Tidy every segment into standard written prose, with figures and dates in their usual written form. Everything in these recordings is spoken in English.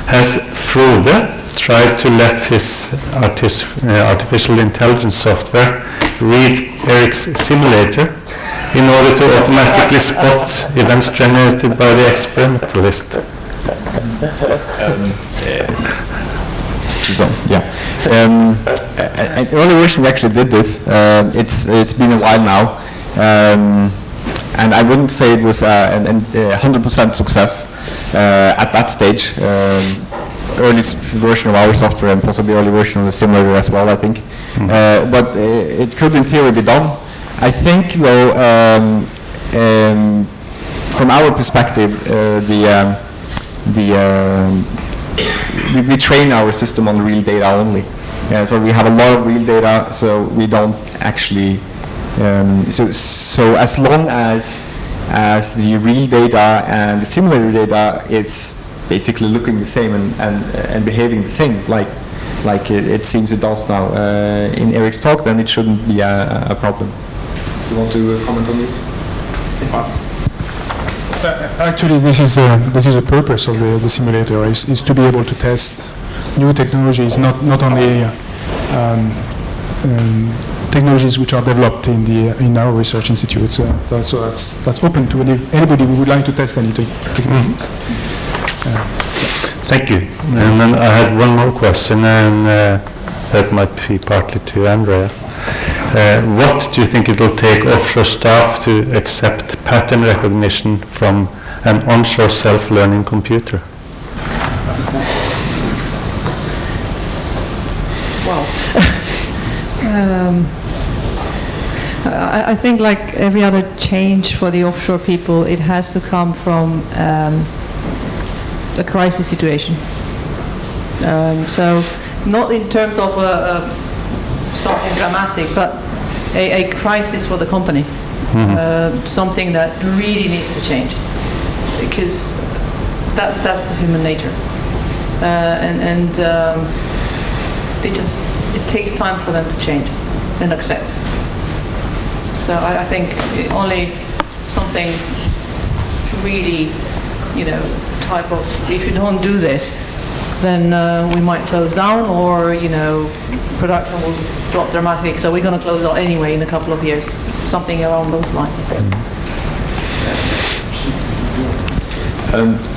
has Frode tried to let his artificial intelligence software read Eric's simulator in order to automatically spot events generated by the experimentalist? So yeah, the early version we actually did this. It's been a while now, and I wouldn't say it was a 100% success at that stage. Early version of our software and possibly early version of the simulator as well, I think. But it could in theory be done. I think though, from our perspective, we train our system on real data only. So we have a lot of real data, so we don't actually, so as long as the real data and the simulator data is basically looking the same and behaving the same, like it seems it does now in Eric's talk, then it shouldn't be a problem. You want to comment on this? Actually, this is a purpose of the simulator is to be able to test new technologies, not only technologies which are developed in our research institute. So that's open to anybody who would like to test any technologies. Thank you. And then I had one more question, and that might be partly to Andrea. What do you think it will take offshore staff to accept pattern recognition from an onshore self-learning computer? Well, I think like every other change for the offshore people, it has to come from a crisis situation. So not in terms of something dramatic, but a crisis for the company. Something that really needs to change, because that's the human nature. It takes time for them to change and accept. So I think only something really, type of, if you don't do this, then we might close down, or production will drop dramatically. So we're going to close down anyway in a couple of years, something along those lines.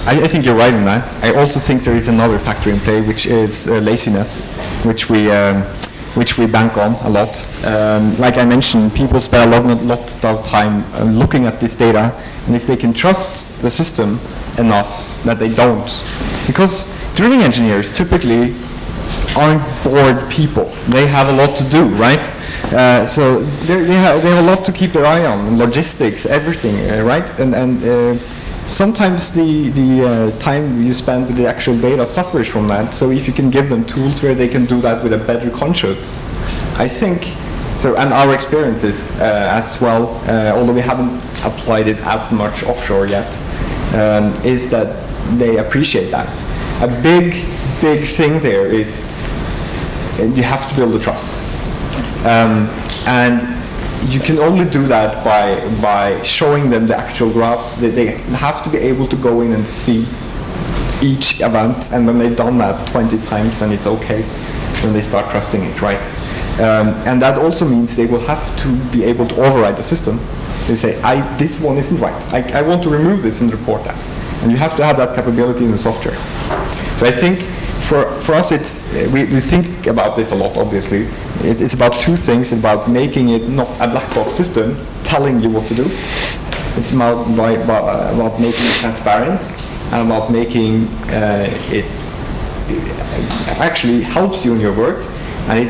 I think you're right in that. I also think there is another factor in play, which is laziness, which we bank on a lot. Like I mentioned, people spend a lot of time looking at this data, and if they can trust the system enough that they don't, because drilling engineers typically aren't bored people. They have a lot to do, right? So they have a lot to keep their eye on, logistics, everything, right? And sometimes the time you spend with the actual data suffers from that. So if you can give them tools where they can do that with a better conscience, I think, so, and our experiences as well, although we haven't applied it as much offshore yet, is that they appreciate that. A big thing there is you have to build the trust. And you can only do that by showing them the actual graphs. They have to be able to go in and see each event, and when they've done that 20 times, and it's okay, when they start trusting it, right? And that also means they will have to be able to override the system. They say, this one isn't right. I want to remove this and report that. And you have to have that capability in the software. So I think for us, we think about this a lot, obviously. It's about two things, about making it not a black box system telling you what to do. It's about making it transparent, and about making it actually helps you in your work, and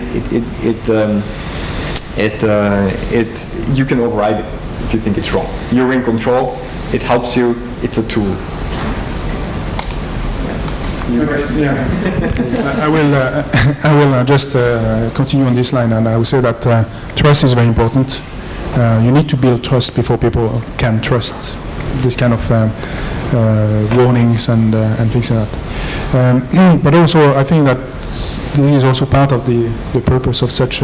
you can override it if you think it's wrong. You're in control, it helps you, it's a tool. Yeah, I will just continue on this line, and I will say that trust is very important. You need to build trust before people can trust this kind of warnings and things like that. But also, I think that this is also part of the purpose of such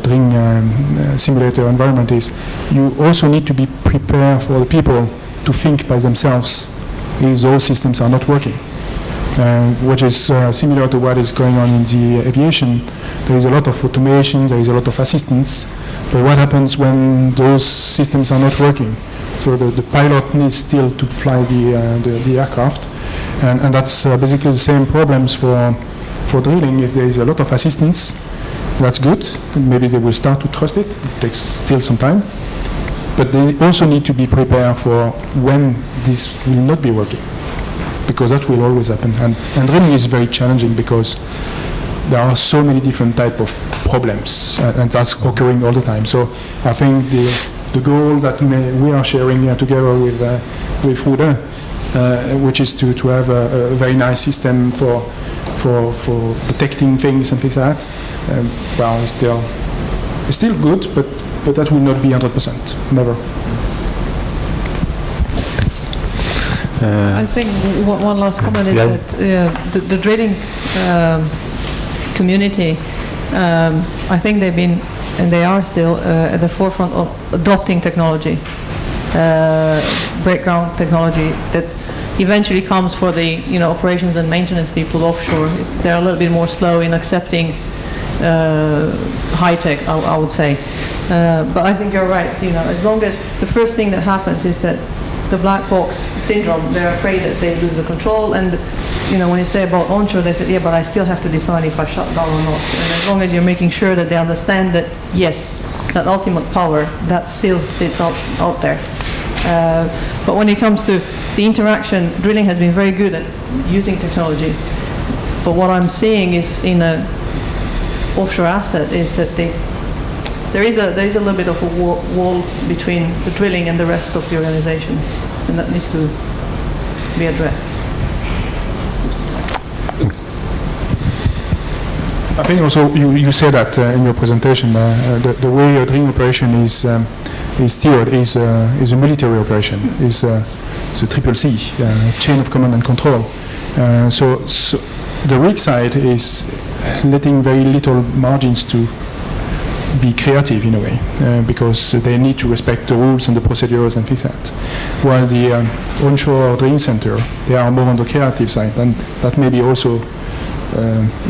drilling simulator environment is you also need to be prepared for the people to think by themselves is those systems are not working, which is similar to what is going on in the aviation. There is a lot of automation, there is a lot of assistance, but what happens when those systems are not working? So the pilot needs still to fly the aircraft, and that's basically the same problems for drilling. If there is a lot of assistance, that's good. Maybe they will start to trust it. It takes still some time. But they also need to be prepared for when this will not be working, because that will always happen. And drilling is very challenging because there are so many different type of problems, and that's occurring all the time. So I think the goal that we are sharing together with Frode, which is to have a very nice system for detecting things and things like that, well, it's still good, but that will not be 100%, never. I think one last comment is that the drilling community, I think they've been, and they are still at the forefront of adopting technology, breakground technology that eventually comes for the operations and maintenance people offshore. They're a little bit more slow in accepting high tech, I would say. But I think you're right. As long as the first thing that happens is that the black box syndrome, they're afraid that they lose the control. And when you say about onshore, they said, yeah, but I still have to decide if I shut down or not. And as long as you're making sure that they understand that, yes, that ultimate power, that still sits out there. But when it comes to the interaction, drilling has been very good at using technology. But what I'm seeing is in a offshore asset is that there is a little bit of a wall between the drilling and the rest of the organization, and that needs to be addressed. I think also you said that in your presentation, the way a drilling operation is steered is a military operation, is the triple C, chain of command and control. So the rig side is letting very little margins to be creative in a way, because they need to respect the rules and the procedures and things like that. While the onshore drilling center, they are more on the creative side, and that may be also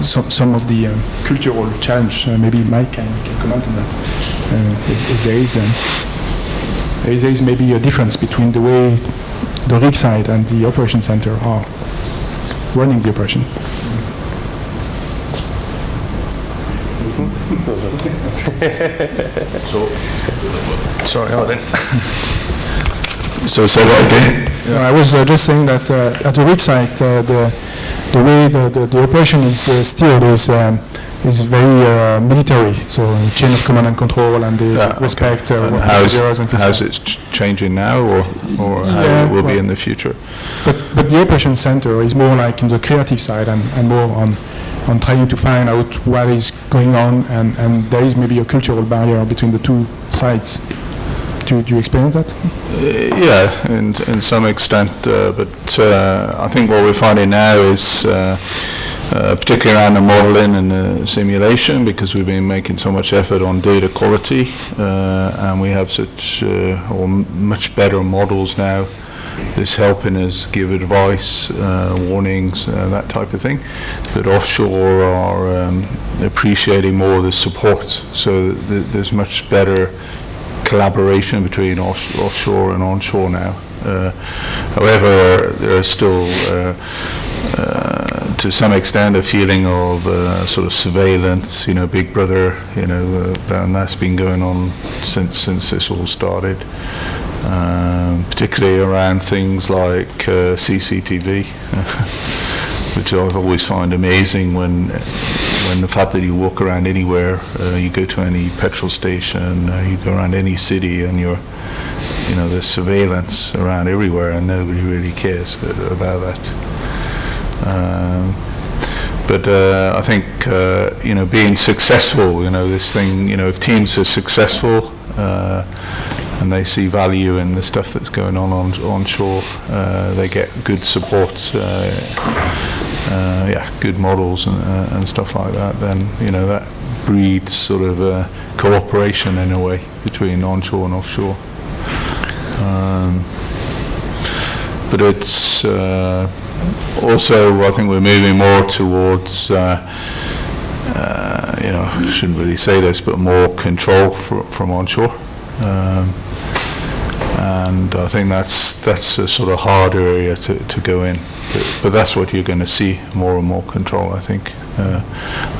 some of the cultural challenge. Maybe Mike can comment on that. If there is maybe a difference between the way the rig side and the operation center are running the operation. Sorry, So say that again. I was just saying that at the rig site, the way the operation is steered is very military. So chain of command and control, and they respect procedures and things. How's it changing now, or how it will be in the future? But the operation center is more like in the creative side and more on trying to find out what is going on, and there is maybe a cultural barrier between the two sides. Do you experience that? Yeah, in some extent, but I think what we're finding now is, particularly around the modeling and the simulation, because we've been making so much effort on data quality, and we have such or much better models now. It's helping us give advice, warnings, that type of thing. But offshore are appreciating more the support, so there's much better collaboration between offshore and onshore now. However, there is still, to some extent, a feeling of sort of surveillance, Big Brother, and that's been going on since this all started. Particularly around things like CCTV, which I've always found amazing when the fact that you walk around anywhere, you go to any petrol station, you go around any city, and there's surveillance around everywhere, and nobody really cares about that. But I think being successful, this thing, if teams are successful and they see value in the stuff that's going on onshore, they get good support, good models and stuff like that, then that breeds sort of cooperation in a way between onshore and offshore. but it's also, I think we're moving more towards, shouldn't really say this, but more control from onshore. And I think that's a sort of hard area to go in. But that's what you're going to see, more and more control, I think.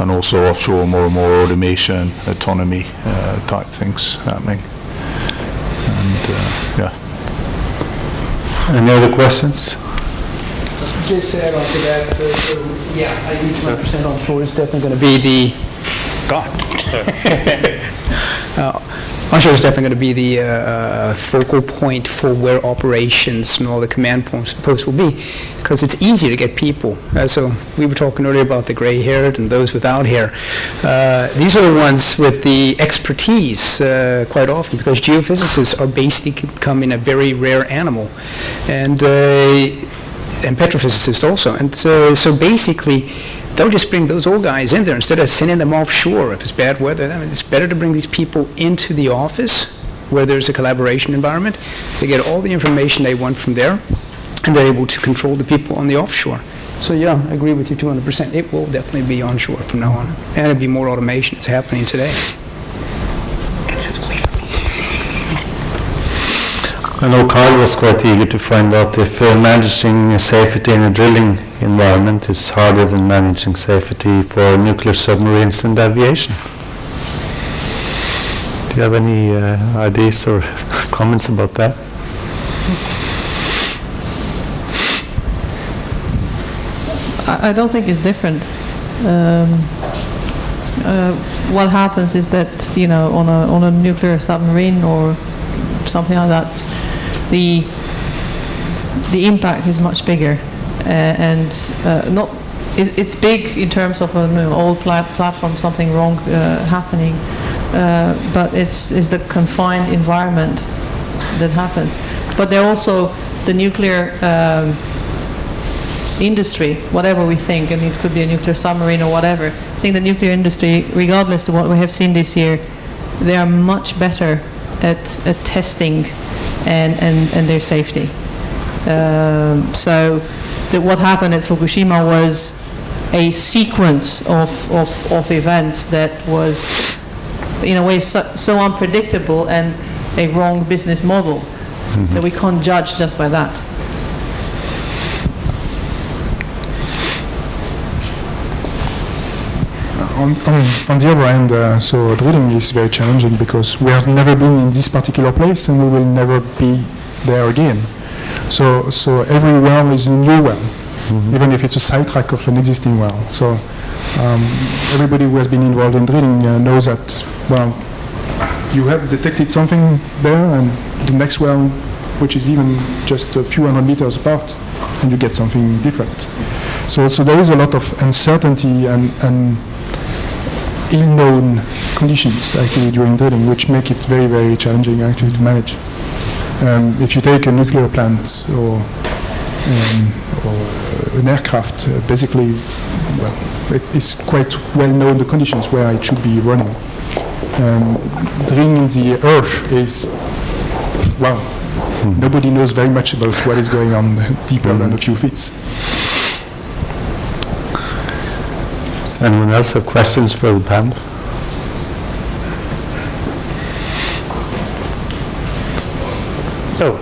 And also offshore, more and more automation, autonomy type things happening. And Any other questions? Just to add on to that, I agree 20% onshore is definitely going to be the, onshore is definitely going to be the focal point for where operations and all the command posts will be, because it's easier to get people. So we were talking earlier about the gray-haired and those without hair. These are the ones with the expertise quite often, because geophysicists are basically becoming a very rare animal, and petrophysicists also. And so basically, they'll just bring those old guys in there instead of sending them offshore if it's bad weather. I mean, it's better to bring these people into the office where there's a collaboration environment. They get all the information they want from there, and they're able to control the people on the offshore. So yeah, I agree with you 200%. It will definitely be onshore from now on. And it'll be more automation. It's happening today. I know Carl was quite eager to find out if managing safety in a drilling environment is harder than managing safety for nuclear submarines and aviation. Do you have any ideas or comments about that? I don't think it's different. What happens is that, on a nuclear submarine or something like that, the impact is much bigger, and it's big in terms of an old platform, something wrong happening, but it's the confined environment that happens. But they're also the nuclear industry, whatever we think, and it could be a nuclear submarine or whatever. I think the nuclear industry, regardless of what we have seen this year, they are much better at testing and their safety. So what happened at Fukushima was a sequence of events that was, in a way, so unpredictable and a wrong business model that we can't judge just by that. On the other hand, so drilling is very challenging because we have never been in this particular place and we will never be there again. So every well is a new well, even if it's a sidetrack of an existing well. So everybody who has been involved in drilling knows that, well, you have detected something there and the next well, which is even just a few hundred meters apart, and you get something different. So there is a lot of uncertainty and ill-known conditions actually during drilling, which make it very, very challenging actually to manage. If you take a nuclear plant or an aircraft, basically, well, it's quite well known the conditions where it should be running. Drilling in the earth is, well, nobody knows very much about what is going on deeper than a few feet. Does anyone else have questions for the panel? So,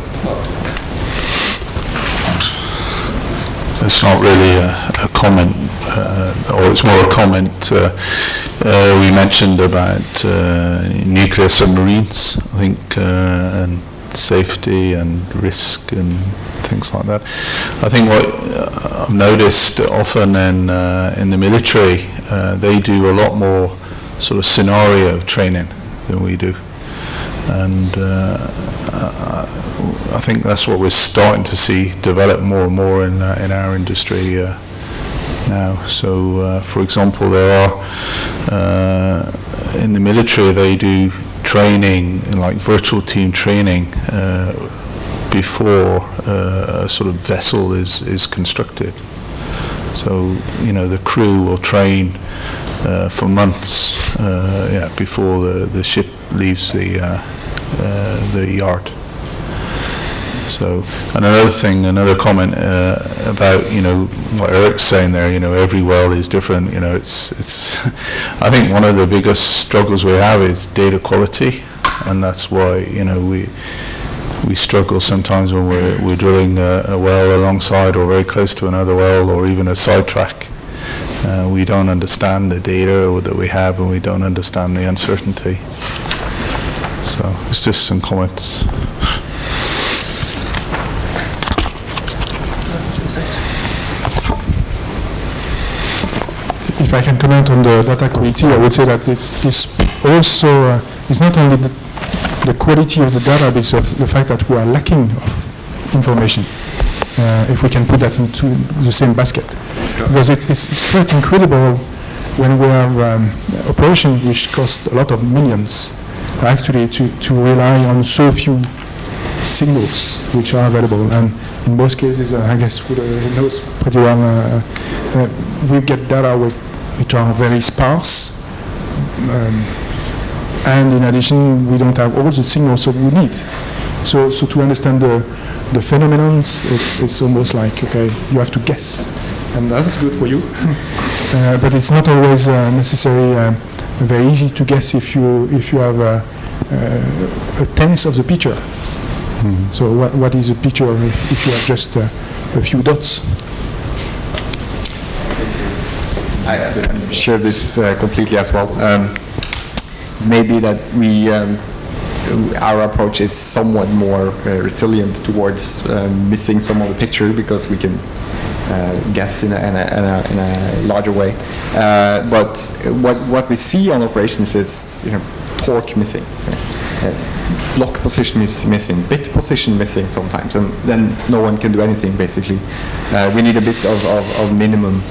it's not really a comment, or it's more a comment. We mentioned about nuclear submarines, I think, and safety and risk and things like that. I think what I've noticed often in the military, they do a lot more sort of scenario training than we do, and I think that's what we're starting to see develop more and more in our industry now. So, for example, there are in the military they do training, like virtual team training, before a sort of vessel is constructed. So, the crew will train for months before the ship leaves the yard. So, and another thing, another comment about, you know, what Eric's saying there, you know, every well is different, you know, it's I think one of the biggest struggles we have is data quality, and that's why, you know, we struggle sometimes when we're drilling a well alongside or very close to another well, or even a sidetrack. We don't understand the data that we have, and we don't understand the uncertainty. So it's just some comments. If I can comment on the data quality, I would say that it's also it's not only the quality of the data, but it's the fact that we are lacking of information. If we can put that into the same basket, because it's quite incredible when we have operations which cost a lot of millions, actually to rely on so few signals which are available. And in most cases, I guess Fude knows pretty well, we get data which are very sparse, and in addition, we don't have all the signals that we need. So to understand the phenomenon, it's almost like, okay, you have to guess, and that's good for you. But it's not always necessarily very easy to guess if you have a tenth of the picture. Mm-hmm. So what is a picture if you have just a few dots? I share this completely as well. Maybe that our approach is somewhat more resilient towards missing some of the picture, because we can guess in a larger way. But what we see on operations is, you know, torque missing, block position is missing, bit position missing sometimes, and then no one can do anything basically. We need a bit of minimum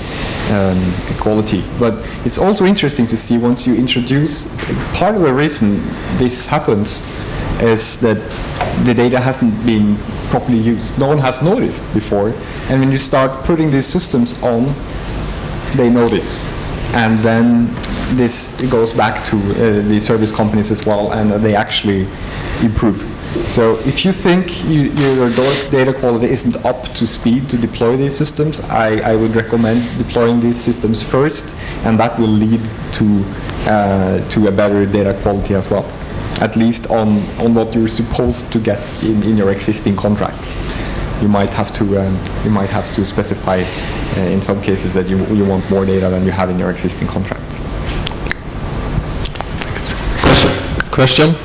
quality. But it's also interesting to see, once you introduce, part of the reason this happens is that the data hasn't been properly used. No one has noticed before, and when you start putting these systems on, they notice. And then this goes back to the service companies as well, and they actually improve. So if you think your data quality isn't up to speed to deploy these systems, I would recommend deploying these systems first, and that will lead to a better data quality as well, at least on what you're supposed to get in your existing contracts. You might have to specify in some cases that you want more data than you have in your existing contracts. Question?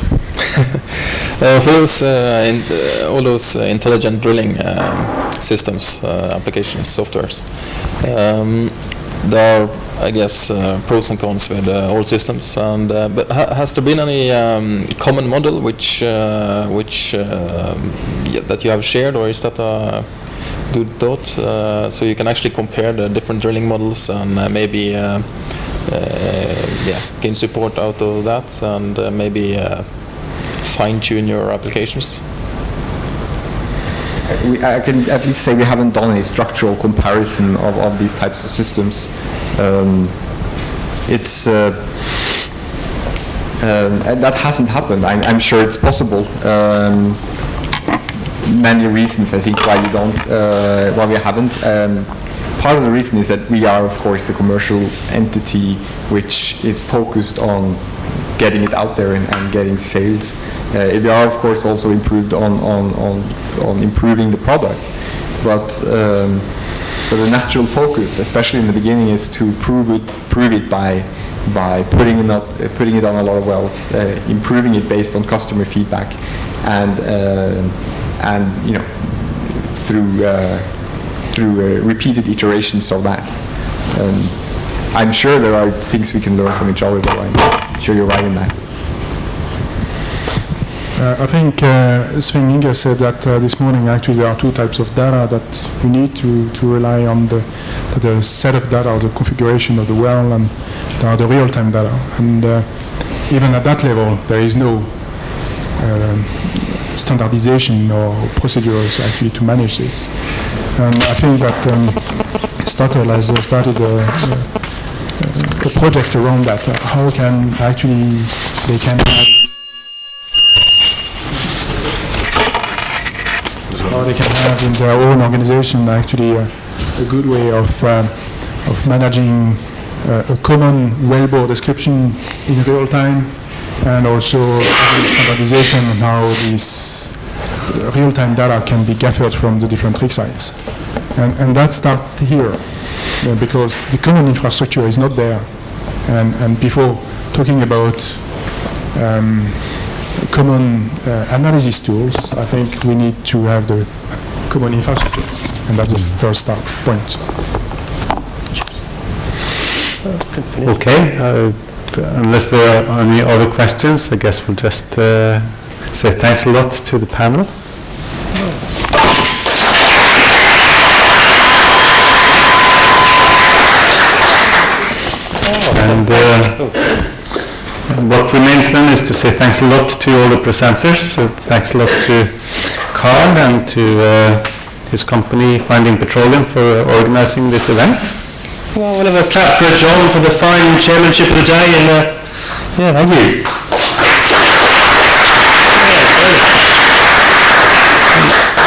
For all those intelligent drilling systems, applications, softwares, there are, I guess, pros and cons with all systems. And but has there been any common model which that you have shared, or is that a good thought? So you can actually compare the different drilling models and maybe gain support out of that, and maybe fine-tune your applications? I can at least say we haven't done any structural comparison of these types of systems. That hasn't happened. I'm sure it's possible. Many reasons, I think, why we haven't. Part of the reason is that we are, of course, a commercial entity which is focused on getting it out there and getting sales. We are, of course, also improved on improving the product, but so the natural focus, especially in the beginning, is to prove it by putting it on a lot of wells, improving it based on customer feedback, and you know, through repeated iterations of that. I'm sure there are things we can learn from each other, though. I'm sure you're right in that. I think Svein Inge said that this morning. Actually, there are two types of data that we need to rely on: the setup data, or the configuration of the well, and there are the real-time data. And even at that level, there is no standardization or procedures actually to manage this. And I think that Statoil has started a project around that. How can actually they can have or they can have in their own organization actually a good way of managing a common wellbore description in real time, and also standardization on how this real-time data can be gathered from the different rig sites. And that starts here, because the common infrastructure is not there. And before talking about common analysis tools, I think we need to have the common infrastructure, and that's the first start point. Okay, unless there are any other questions, I guess we'll just say thanks a lot to the panel. And what remains then is to say thanks a lot to all the presenters. So thanks a lot to Carl and to his company Finding Petroleum for organizing this event. Well, we'll have a clap for John for the fine chairmanship of the day, and yeah, thank you.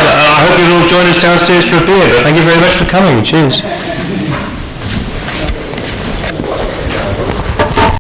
I hope you'll all join us downstairs for a beer, but thank you very much for coming. Cheers.